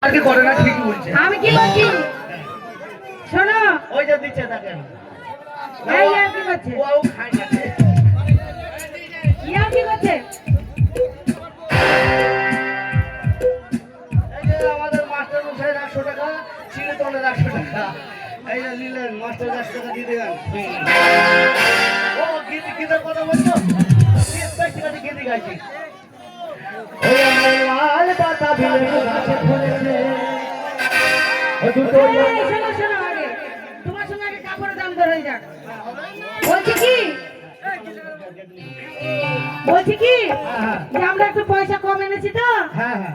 আগে করে না ঠিকই বলছে। আমি কি বলছি শোনো, ওই যে দিচ্ছে দেখেন এই আর কি করছে, ওও খায় না। ইয়ার কি করছে? এই যে আমাদের মাস্টার মশাই 100 টাকা, চিড়িতনের 100 টাকা, এই যে নিলেন মাস্টার 100 টাকা দিয়ে দেন। ও গীতি গীতের কথা বলছো, গীতি গাইছি। ওই আমার লাল পাতা ভিলে গাছে ধরেছে, ও দুটো এই শোনো শোনো, আগে তোমার সঙ্গে আগে কাপড়ের দাম ধরে যাক। বলছি কি যে আমরা একটু পয়সা কম এনেছি তো,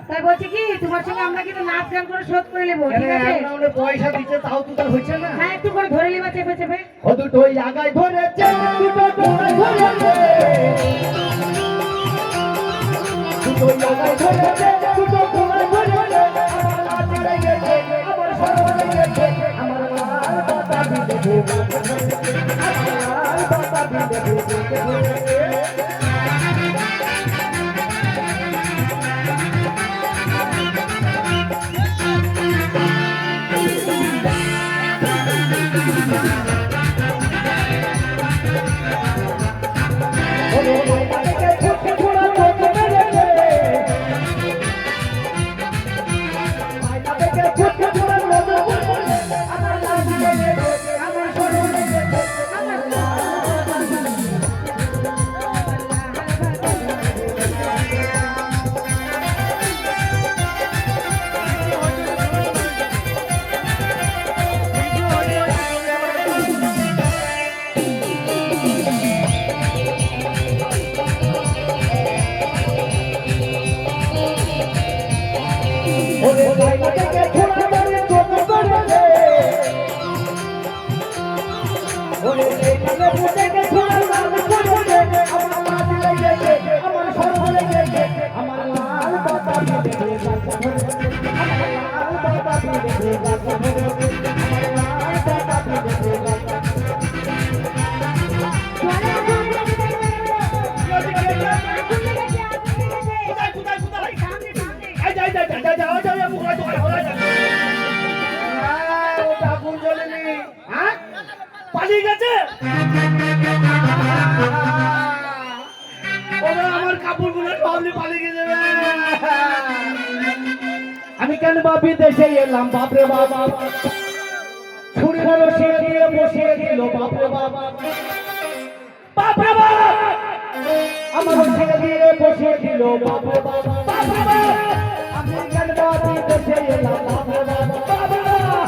তাই বলছি কি তোমার সঙ্গে আমরা কিন্তু নাচ গান করে শোধ করে নেবো, ঠিক আছে? পয়সা দিচ্ছে তাও তো তার হচ্ছে না। হ্যাঁ, একটু করে ধরে নিবা চেপে চেপে। ও দুটো জায়গায় ধরেছে, দুটো জায়গায় ধরেছে, দুটো জায়গায় ধরেছে, দুটো জায়গায় ধরেছে, আমার লাল লেগেছে, আমার সরব লেগেছে, আমার লাল পাতা দিতে আমার লাল পাতা দিতে। পালিয়ে গেছে, আমার কাপড়গুলো সবই পালিয়ে গেছে। আমি কেন বাপি দেশে এলাম, বাপরে বাবা ছুরি হলো সে দিয়ে বসিয়ে দিল, বাপরে বাবা বাপরে বাবা আমার ছেলে দিয়ে বসিয়ে দিল, বাপরে বাবা বাপরে বাবা আমি কেন বাপি দেশে এলাম, বাপরে বাবা বাপরে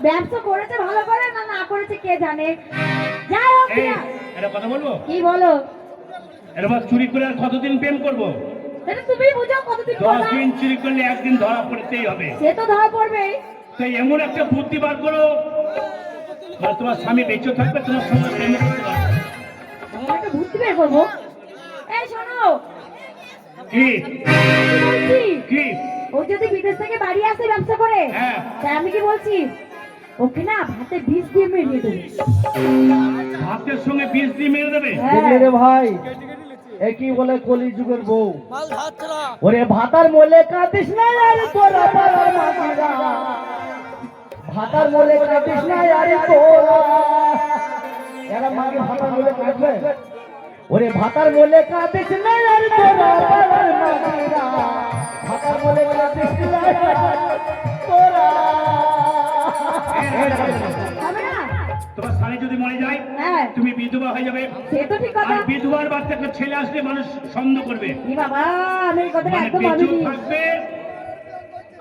ব্যবসা করেছে ভালো করে না না করেছে কে জানে। যাই হোক, একটা কথা বলবো। কি বলো? এরকম চুরি করে আর কতদিন প্রেম করবো? সেটা তুমি বুঝো, কতদিন 10 দিন চুরি করলে একদিন ধরা পড়তেই হবে। সে তো ধরা পড়বে। তাই এমন একটা বুদ্ধি বার করো তোমার স্বামী বেঁচে থাকবে, তোমার সঙ্গে প্রেম করতে পারবে। একটা বুদ্ধি বের করবো। এই শোনো, কি কি ও যদি বিদেশ থেকে বাড়ি আসে ব্যবসা করে, হ্যাঁ, তাই আমি কি বলছি, ওকে না ভাতে বিষ দিয়ে মেরে দেবে। ভাতের সঙ্গে বিষ দিয়ে মেরে দেবে? রে ভাই, একই বলে কলি যুগের বউ। ওরে ভাতার মোলে কাঁদিস না আর তোরা পাড়ার মাগিরা, ভাতার মোলে কাঁদিস না আর তোরা, এরা মাগি ভাতার মোলে কাঁদবে। ওরে ভাতার মোলে কাঁদিস না আর তোরা পাড়ার মাগিরা, ভাতার মোলে কাঁদিস না তোরা। তোমার স্বামী যদি মরে যায়, তুমি বিধবা হয়ে যাবে। সে তো ঠিক কথা। আর বিধবার বাচ্চা একটা ছেলে আসলে মানুষ সন্দেহ করবে। এই বাবা, আমি এই কথাটা একদম বেঁচে ভাবিনি। থাকবে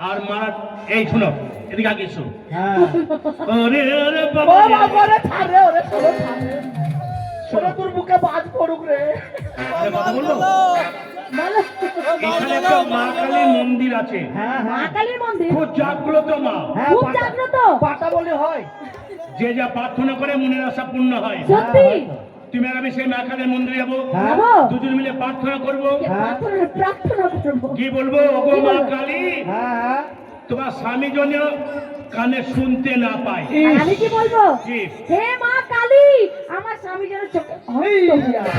আর মারা। এই শুনো, এদিকে আগে এসো। ওরে ওরে বাবা, ওরে ছাড়, ওরে ছোড়ো ছাড়, ছোড়ো তোর বুকে বাজ পড়ুক রে। কথা বলবো? এখানে একটা মা কালীর মন্দির আছে। মা কালীর মন্দির? খুব জাগ্রত মা। খুব জাগ্রত? পাটা বলে হয়। যে যা প্রার্থনা করে মনের আশা পূর্ণ হয়। সত্যি তুমি আর আমি সেই মা কালীর মন্দিরে যাবো, যাবো? দুজন মিলে প্রার্থনা করবো। প্রার্থনা করবো। কি বলবো? ওগো মা কালী, হ্যাঁ তোমার স্বামী যেন কানে শুনতে না পায়। আর আমি কি বলবো? কি? হে মা কালী, আমার স্বামী যেন চোখে অন্ধ হয়ে যায়।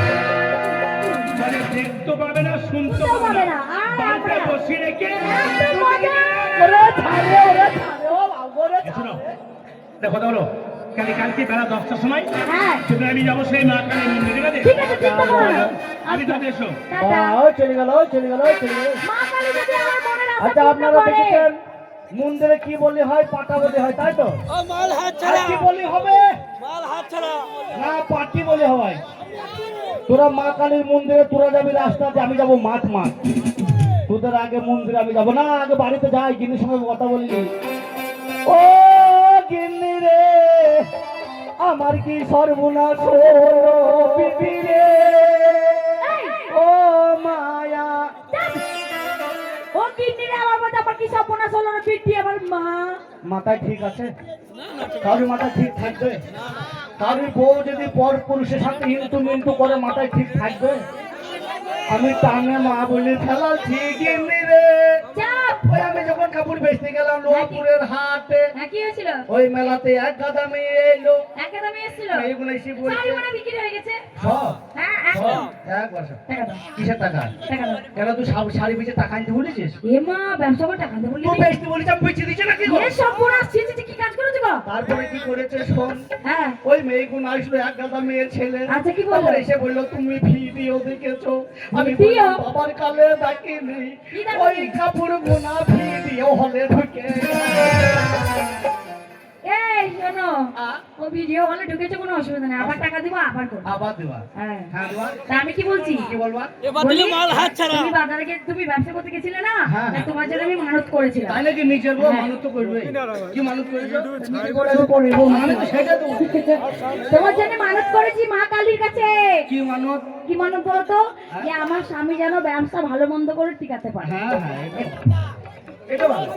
মানে দেখতে পাবে না, শুনতে শুনতেও পাবে পাবে না, না। আর বাড়িতে আমরা- বসে রেখে একদম মজা। ওরে ছাড়ে ওরে ছাড়ে ও বাবা ওরে শোনো, দেখো কথা বলো, কালকে বেলা 10টার সময় হ্যাঁ সেদিন আমি যাবো সেই মা কালীর মন্দিরে, ঠিক আছে? ঠিক আছে, চিন্তা করো না। আমি তাতে এসো। টাটা। ও চলে গেল চলে গেল চলে গেল। মা কালী যদি আমার মনের আশা আচ্ছা পূর্ণ আপনারা করে। দেখেছেন মন্দিরে কি বলি হয়? পাটা বলি হয়, তাই তো? আর কি বলি হবে? না পাটি বলি হয়। তোরা মা কালীর মন্দিরে তোরা যাবি রাস্তাতে, আমি যাবো মাঠ মাঠ। তোদের আগে মন্দিরে আমি যাবো না, আগে বাড়িতে যাই, গিন্নির সঙ্গে কথা বললি। ও গিন্নি রে, আমার কি সর্বনাশ হলো পিপি রে, ও মায়া। ও কিডনিরে আমার মধ্যে আবার কি সর্বনাশ হলো না? পিটি আমার মা। মাথায় ঠিক আছে? কারোর মাথায় ঠিক থাকবে? কারোর বউ যদি পর পুরুষের সাথে হিন্দু মিন্তু করে মাথায় ঠিক থাকবে? আমি টানে মা বলে ফেলাচ্ছি গিন্নি রে। চাপ। ওই আমি যখন কাপড় বেচতে গেলাম লোকপুরের হাটে, হ্যাঁ, কি হয়েছিল? ওই মেলাতে এক গাদা মেয়ে এলো। একদমই এসেছিল। এইগুলো এসে শাড়ি বলছে মানে বিক্রি হয়ে গেছে। সব হ্যাঁ, সব একদম। এক বছর। টাকা দাও, কিসের টাকা? টাকা দাও। কেন তুই শাড়ি বেচে টাকা আনতে বলেছিস? এ মা, ব্যবসা করে টাকা দেবো বললি? তুই বেচতে বলেছিস, আমি বেচে দিচ্ছি নাকি গো? এ সর্বনাশ, ছি, ছি, ছি, কি কাজ করেছো গো? তারপরে কি করেছে শোন, হ্যাঁ, ওই মেয়েগুলো আসলো এক গাদা মেয়ের ছেলে। আচ্ছা, কি বললো? তারপরে এসে বললো তুমি ভিডিও দেখেছো? আমি ভিডিও? বললাম, বাবার কালে দেখিনি। কি দেখনি? ওই কাপড় গোনা ভিডিও হলে ঢুকে। এই শোনো, আ? ও ভিডিও হলে ঢুকেছে, কোনো অসুবিধা নেই, আবার টাকা দিব, আবার করবো। আবার দেওয়া। হ্যাঁ, হ্যাঁ দেওয়া। তা আমি কি বলছি? কি বলবা? বলি, তুমি বাজারে গিয়ে তুমি ব্যবসা করতে গেছিলে না? হ্যাঁ। তাই তোমার জন্য আমি মানত করেছিলাম। তাই নাকি? নিজের বউ হ্যাঁ। মানুষ তো করবে। কি মানুষ করেছো? করবো মানে তো সেটা তো। তোমার জন্য মানত করেছি মা কালীর কাছে। কি মানুষ? কি মানত বলতো? যে আমার স্বামী যেন ব্যবসা ভালো মন্দ করে টিকাতে পারে। হ্যাঁ হ্যাঁ এটা ভালো।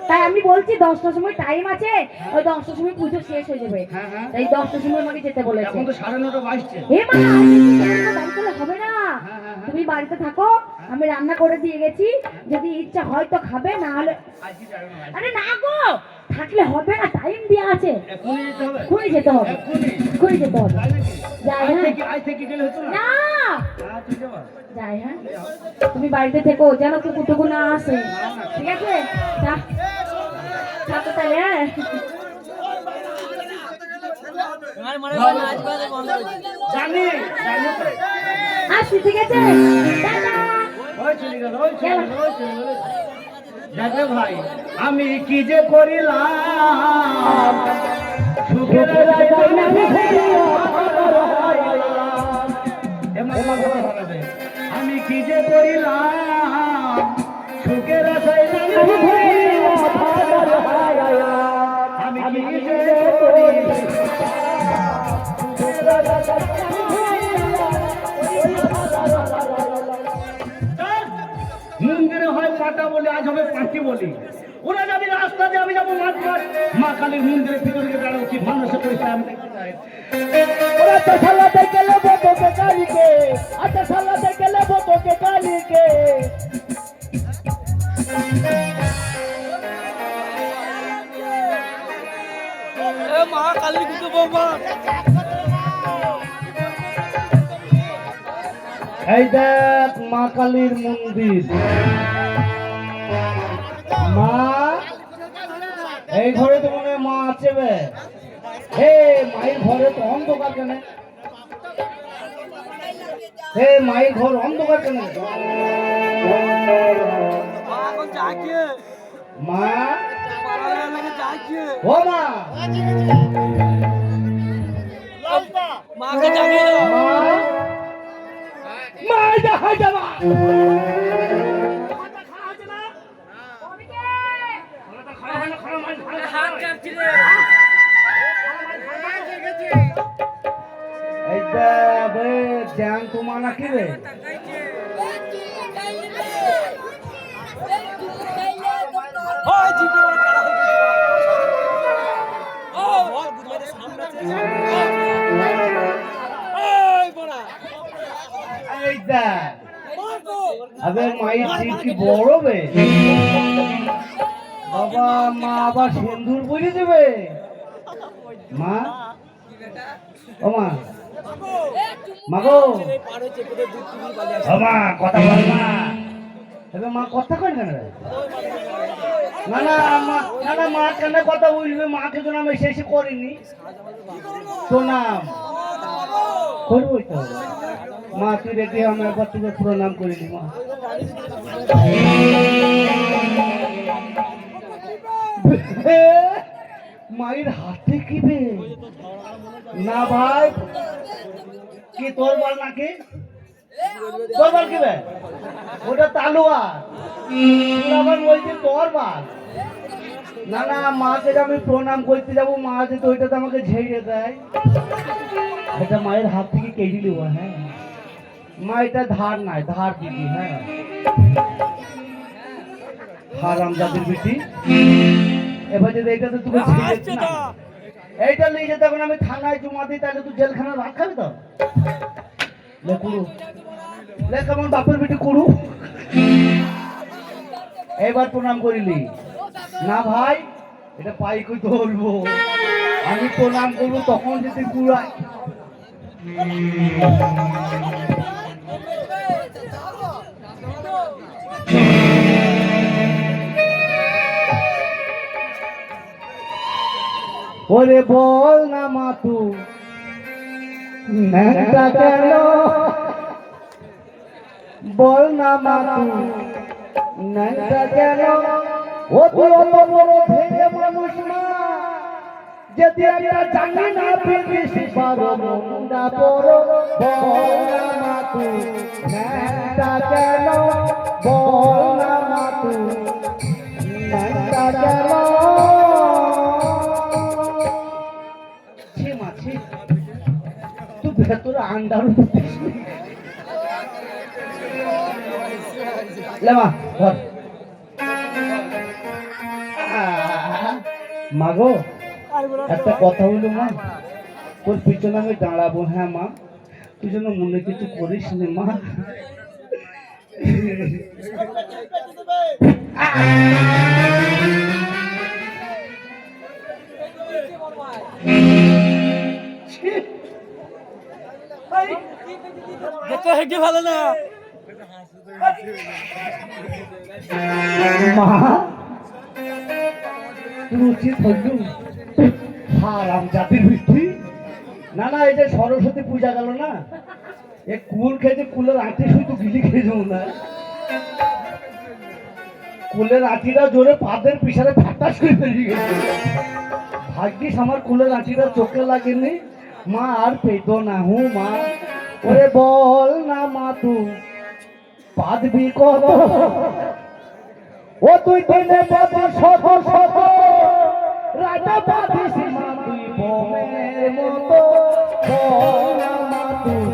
তাই আমি বলছি 10টার সময় টাইম আছে, ওই 10টার সময় পুজো শেষ হয়ে যাবে। হ্যাঁ হ্যাঁ। তাই 10টার সময় আমাকে যেতে বলেছে। এখন তো 9:30 বাজছে। হে মা, আজকে বাড়ি করলে হবে না। হ্যাঁ, হ্যাঁ, হ্যাঁ। তুমি বাড়িতে থাকো, আমি রান্না করে দিয়ে গেছি, যদি ইচ্ছা হয় তো খাবে, না হলে আজকে যাবে না। আরে না গো, থাকলে হবে না, টাইম দেওয়া আছে। এখনই যেতে হবে? এক্ষুনি যেতে হবে, এখনই? এক্ষুনি যেতে হবে। তাই নাকি? যাই, আজ হ্যাঁ। থেকে- আজ থেকে গেলে হতো না? না, তুই যাবা? যাই, হ্যাঁ। তুমি বাড়িতে থেকো, যেন কুকুটুকু না আসে, ঠিক আছে? থাকো তাহলে, হ্যাঁ। জানি জানি তো। আসছি, ঠিক আছে? টাটা। ওই চলে গেল, ওই চলে গেল, ওই চলে গেল। দেখলে ভাই, আমি কি যে করিলাম, সুখের রাজায় আমি ঘুরিয়া ভাগার হারাইলাম। আমি কি যে করিলাম, সুখের রাজায় আমি ঘুরিয়া ভাগার হারাইলাম। আমি কি যে করিলাম, সুখের রাজায় আমি ঘুরিয়া ভাগার হারাইলাম। মন্দিরে হয় পাটা বলি, আজ হবে পাটি বলি। ওরা যাবি রাস্তাতে, আমি যাবো মাঠ মাঠ। মা কালীর মন্দিরের ভিতরে গিয়ে দাঁড়াবো, কি মানুষের পরিচয় আমি দেখতে চাই। ওরা তো সালাতে গেলে বোতকে কালীকে, আচ্ছা সালাতে গেলে বোতকে কালীকে। মা কালীর কিন্তু বৌমা এই দেখ মা কালীর মন্দির। মা, এই ঘরে তো মনে হয় মা আছে বে। হে মায়ের ঘরে তো অন্ধকার কেন? হে মায়ের ঘর অন্ধকার কেন? মা এখন জাগিয়ে মা, পাড়ার লাগে জাগিয়ে ও মা, মাকে জাগিয়ে দাও মা, মা দেখা যাবা। হাত কাঁপছি রে এই দেখ জ্যাং তোমার নাকি রে? ও জিতে বড় খেলা হয়ে গেছে ও বল গুড বাই এই বড়া এই দেখ আবে মায়ের ঠিক কি বড় বে বাবা মা আবার সিন্দুর বলে দেবে মা ও মা মা গো পাড়ে চেপে দুধ তুমি বাজে ও মা কথা বল মা এবে মা কথা কই কেন রে না না মা না না মা কেন কথা বলবে মাকে তো আমি শেষ করিনি তো নাম করবই তো মা তুই রেখে আমি একবার তোকে প্রণাম করে নি মা মায়ের হাতে কি বে না ভাই কি তোর বল নাকি তোর বল কি বে ওটা তালুয়ার তুই আবার বলছিস তোর বল না না মাকে যে আমি প্রণাম করতে যাবো মা যে তো ওইটা তো আমাকে ঝেড়ে দেয় এটা মায়ের হাত থেকে কেড়ে নিব হ্যাঁ মা এটা ধার নাই ধার দিবি হ্যাঁ হারাম জাতির বেটি এবার যদি এইটা তো তুমি ছেড়ে না এইটা নিয়ে যেতে এখন আমি থানায় জমা দিই তাহলে তুই জেলখানা ভাত খাবি তো লে কুড়ু লে কেমন বাপের বেটি কুড়ু এবার প্রণাম করিলি না ভাই এটা পাই কই ধরবো আমি প্রণাম করবো তখন যদি কুড়ায় ওরে বল না মাতু ন্যাংটা কেন বল না মাতু ন্যাংটা কেন ও তুই অত বড় ভেঙে মানুষ না যদি একটা জানি না পেতিস বারো মুন্ডা পড়ো বল না মাতু ন্যাংটা কেন বল না মাতু ন্যাংটা কেন তুই ভেতরে আন্ডার লেমা ধর মাগো একটা কথা হইলো মা তোর পিছনে আমি দাঁড়াবো হ্যাঁ মা তুই যেন মনে কিছু করিস নে মা দেখতে হেঁটে ভালো না মা তুমি উচিত হইলু হারাম জাতির বৃষ্টি না না এই যে সরস্বতী পূজা গেল না এ কুল খেয়েছে কুলের আঁটি শুধু গিলি খেয়ে যাবো না কুলের আঁটিটা জোরে পাদের পিছনে ফাটাস করে বেরিয়ে গেছে ভাগ্যিস আমার কুলের আঁটিটা চোখে লাগেনি মা আর পেতো না হুঁ মা ওরে বল না মা তুই পাদবি কত ও তুই দিনে পাবি শত শত রাজা পাবিস মা তুই বোমের মতো বল না মা তুই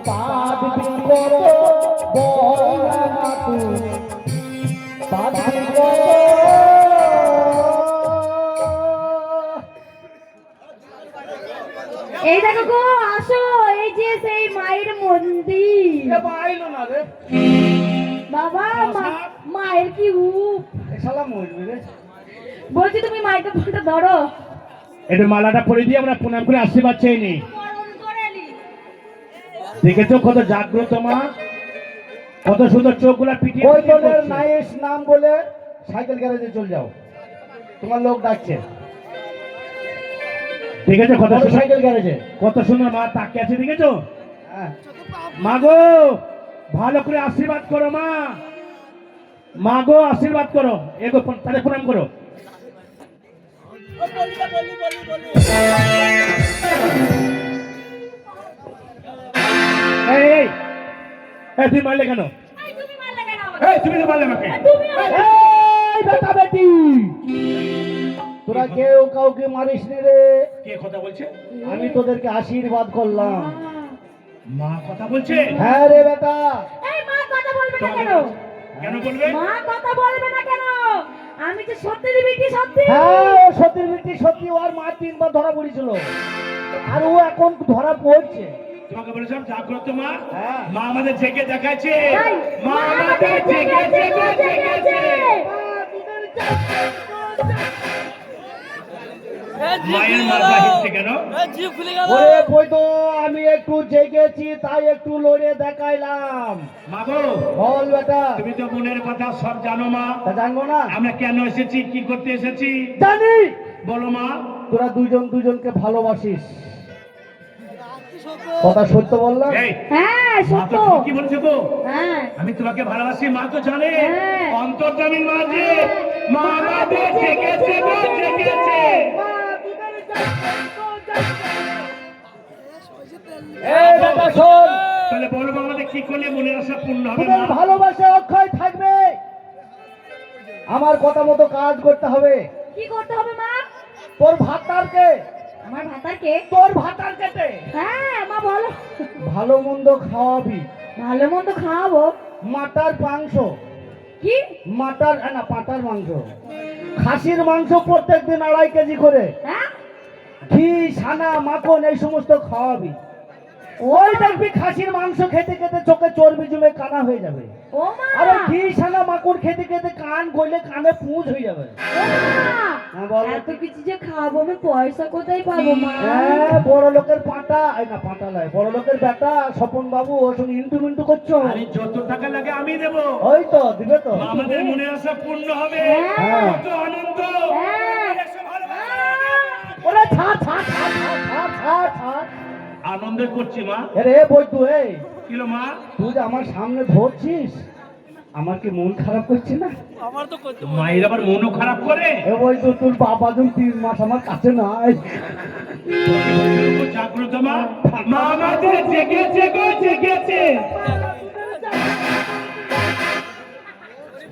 পাদবি কত বল না মা তুই পাদবি কত এই দেখো গো আসো এই যে সেই মায়ের মন্দির আইলো না রে বাবা মায়ের কি রূপ সালাম হইবে রে বলছি তুমি মাইকে ফোনটা ধরো একটু মালাটা পরে দিয়ে আমরা প্রণাম করে আশীর্বাদ চাই নি বরণ করে নি দেখেছো কত জাগ্রত মা কত সুন্দর চোখগুলা পিটিয়ে ওই পিটিয়ে তোদের পড়ছে। নাইস নাম বলে সাইকেল গ্যারেজে চলে যাও তোমার লোক ডাকছে দেখেছো কত বলো সুন্দর সাইকেল গ্যারেজে কত সুন্দর মা তাকিয়ে আছে দেখেছো হ্যাঁ মা গো ভালো করে আশীর্বাদ করো মা মা গো আশীর্বাদ করো এগো তাহলে প্রণাম করো এই এই এই তুই মারলে কেন এই তুমি মারলে কেন আমাকে? এই তুমি তো মারলে আমাকে তুমি আমাকে- এই বেটা বেটি তোরা কেউ কাউকে মারিস নি রে কে কথা বলছে আমি তোদেরকে আশীর্বাদ করলাম মা কথা বলছে হ্যাঁ রে বেটা এই মা কথা বলবে না কেন কেন বলবে মা কথা বলবে না কেন আমি যে সত্যি দিবি কি সত্যি হ্যাঁ ও সত্যি বেটি সত্যি ওর মা 3 বার ধরা পড়েছিল আর ও এখন ধরা পড়ছে। তোমাকে বলেছিলাম জাগ্রত মা, হ্যাঁ। মা আমাদের জেগে দেখাচ্ছে, তাই, মা আমাদের জেগেছে গো জেগেছে। মায়ের মাথা হিসছে কেন? জিভ খুলে গেল। ওরে বৈদ্য, আমি একটু জেগেছি তাই একটু লড়ে দেখাইলাম। মা গো, বল বেটা। তুমি তো মনের কথা সব জানো মা। তা জানবো না? আমরা কেন এসেছি, কি করতে এসেছি? জানি। বলো মা। তোরা দুজন দুজনকে ভালোবাসিস, কথা সত্য বললাম? এই হ্যাঁ মা সত্য। তো ঠিকই বলছে গো, হ্যাঁ আমি তোমাকে ভালোবাসি। মা তো জানে হ্যাঁ। অন্তর্জামীর মাঝে মা আমাদের জেগেছে গো জেগেছে। এই বেটা শোন, তাহলে বলবো আমাদের কি করলে মনের আশা পূর্ণ হবে তোদের মা? ভালোবাসা অক্ষয় থাকবে। আমার কথা মতো কাজ করতে হবে। কি করতে হবে মা? তোর ভাতারকে, আমার ভাতারকে? তোর ভাতার কেটে হ্যাঁ মা বলো। ভালো মন্দ খাওয়াবি। ভালো মন্দ খাওয়াবো? মাটার মাংস, কি? মাটার না পাটার মাংস, খাসির মাংস প্রত্যেকদিন 2.5 কেজি করে, হ্যাঁ ঘি ছানা মাখন এই সমস্ত খাওয়াবি। ওই দেখবি খাসির মাংস খেতে খেতে চোখে চর্বি জমে কানা হয়ে যাবে। ও মা, আর ওই ঘি ছানা মাখন খেতে খেতে কান গলে কানে পুঁজ হয়ে যাবে। ও মা, হ্যাঁ, বলো। এত কিছু যে খাবো আমি পয়সা কোথায় পাবো মা? হ্যাঁ, বড় লোকের পাটা, এই না পাটা নয়, বড় লোকের বেটা স্বপন বাবু ওর সঙ্গে ইন্টু মিন্টু করছো। আরে যত টাকা লাগে আমি দেবো। ওই তো দিবে তো। মা আমাদের মনের আশা পূর্ণ হবে। হ্যাঁ। কত আনন্দ। হ্যাঁ। এসো ভালোবাসা। ওরে ছাড় ছাড় ছাড় ছাড় ছাড় ছাড় ছাড়। আনন্দ করছি মা। আরে বৈদ্য, এই কিলো মা? তুই যে আমার সামনে ধরছিস, আমার কি মন খারাপ করছে না? আমার তো করতে মায়ের আবার মনও খারাপ করে। এ বৈদ্য, তোর বাবা যখন 3 মাস আমার কাছে নাই। জাগ্রত মা, মা আমাদের জেগেছে গো জেগেছে।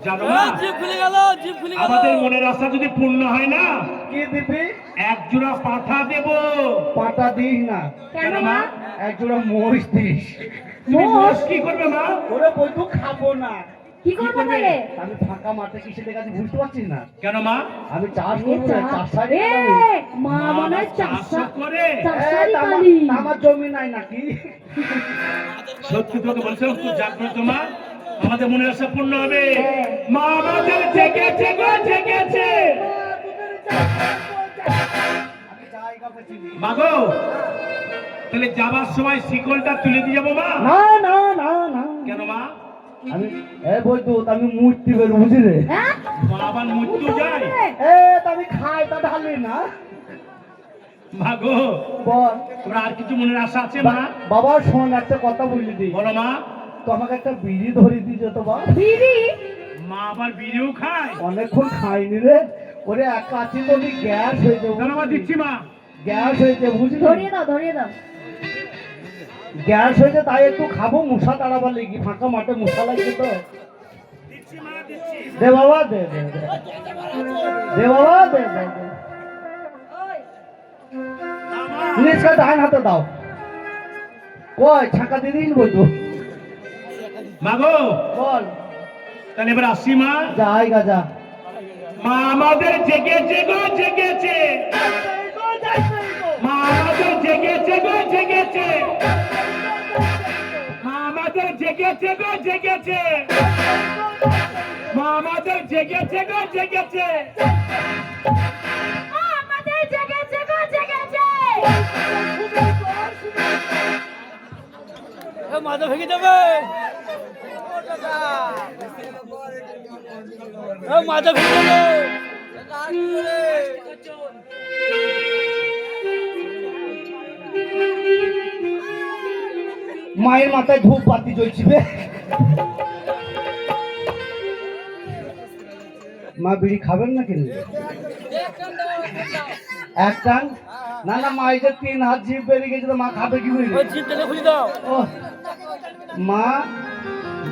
জানো মা, জিভ খুলে গেল, জিভ খুলে গেল। আমাদের মনের আশা যদি পূর্ণ হয় না, কি দিবি? এক জোড়া পাঠা দেব। পাটা দিস না, কেন মা? এক জোড়া মহিষ দিস। তুমি মোষ কি করবে মা? ওরে বৈদ্য, খাবো না। কি করবো করবে? তাহলে? আমি ফাঁকা মাঠে কিসে দেখাচ্ছি বুঝতে পারছিস না? কেন মা? আমি চাষ এ করবো না, চা- চাষারি এ, আমি। মা মনে হয় চাষ চাষা করে। চাষারি তা কালি। আমার জমি নাই নাকি? সত্যি তোকে বলছিলাম, তুই জাগ্রত মা, আমাদের মনের আশা পূর্ণ হবে। হ্যাঁ। মা আমাদের জেগেছে গো জেগেছে। আমি জায়গা পেয়েছি। মা গো, তাহলে যাবার সময় শিকলটা তুলে দিয়ে যাবো মা? না না না না, কেন মা? আমি বৈদ্যুৎ, আমি মূর্তি বের বুঝি রে। হ্যাঁ? মা আবার মৃত্যু যায়। তা আমি খাই, তা ঢালি না। মা গো, বল তোমরা আর কিছু মনের আশা আছে মা? বাবা, শোন একটা কথা বলি দি। বলো মা। তো আমাকে একটা বিড়ি ধরে দিয়েছে তো বা। বিড়ি? মা আবার বিড়িও খায়? অনেকক্ষণ খাইনি রে। ওরে একা আছি তো গ্যাস হয়েছে। কেন মা? দিচ্ছি মা। গ্যাস হয়েছে বুঝলি? ধরিয়ে দাও ধরিয়ে দাও। গ্যাস হয়েছে তাই একটু খাবো, মশা তাড়াবার লেগে। ফাঁকা মাঠে মশা লাগছে তো। দিচ্ছি মা, দিচ্ছি। দে বাবা, দে দে দে। দে বাবা, দে দে দে। না, মা। জিনিসটা ডান হাতে দাও। কই ছাকা দিয়ে দিন বৈদ্য। মা গো, বল। তাহলে এবার আসি মা। জায়গা যা। মা আমাদের জেগেছে গো জেগেছে। মা আমাদের জেগেছে গো জেগেছে। মা আমাদের জেগেছে গো জেগেছে। মা আমাদের জেগেছে গো জেগেছে। আমাদের জেগেছে গো জেগেছে। মাথা ভেঙে যাবে। মাথা ভেঙে যাবে। মায়ের মাথায় ধূপ বাতি জ্বলছিবে। মা বিড়ি খাবেন না কিন্তু? এক টান? না না, মা এই যে 3 হাত জিভ বেরিয়ে গেছে তো মা খাবে কি করে? ওই জিভ টেনে খুলে দাও। ও মা,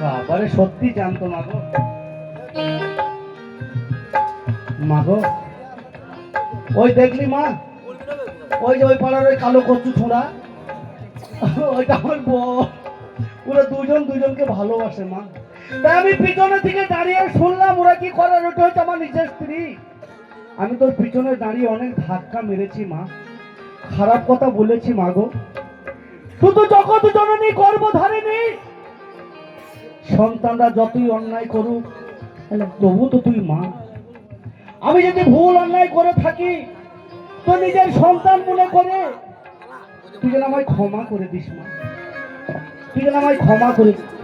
বাবারে সত্যি জানতো না গো। মা গো, ওই দেখলি মা, ওই যে ওই পাড়ার ওই কালো কচু ছোঁড়া, ওইটা আমার বউ। ওরা দুজন দুজনকে ভালোবাসে মা। তাই আমি পিছনে থেকে দাঁড়িয়ে শুনলাম ওরা কি করে। ওটা হচ্ছে আমার নিজের স্ত্রী। আমি তোর পিছনে দাঁড়িয়ে অনেক ধাক্কা মেরেছি মা, খারাপ কথা বলেছি মাগো। তুই তো জগৎ জননী গর্ভধারিণী, সন্তানরা যতই অন্যায় করুক তবু তো তুই মা। আমি যদি ভুল অন্যায় করে থাকি তো নিজের সন্তান মনে করে তুই যেন আমায় ক্ষমা করে দিস মা, তুই যেন আমায় ক্ষমা করে দিস।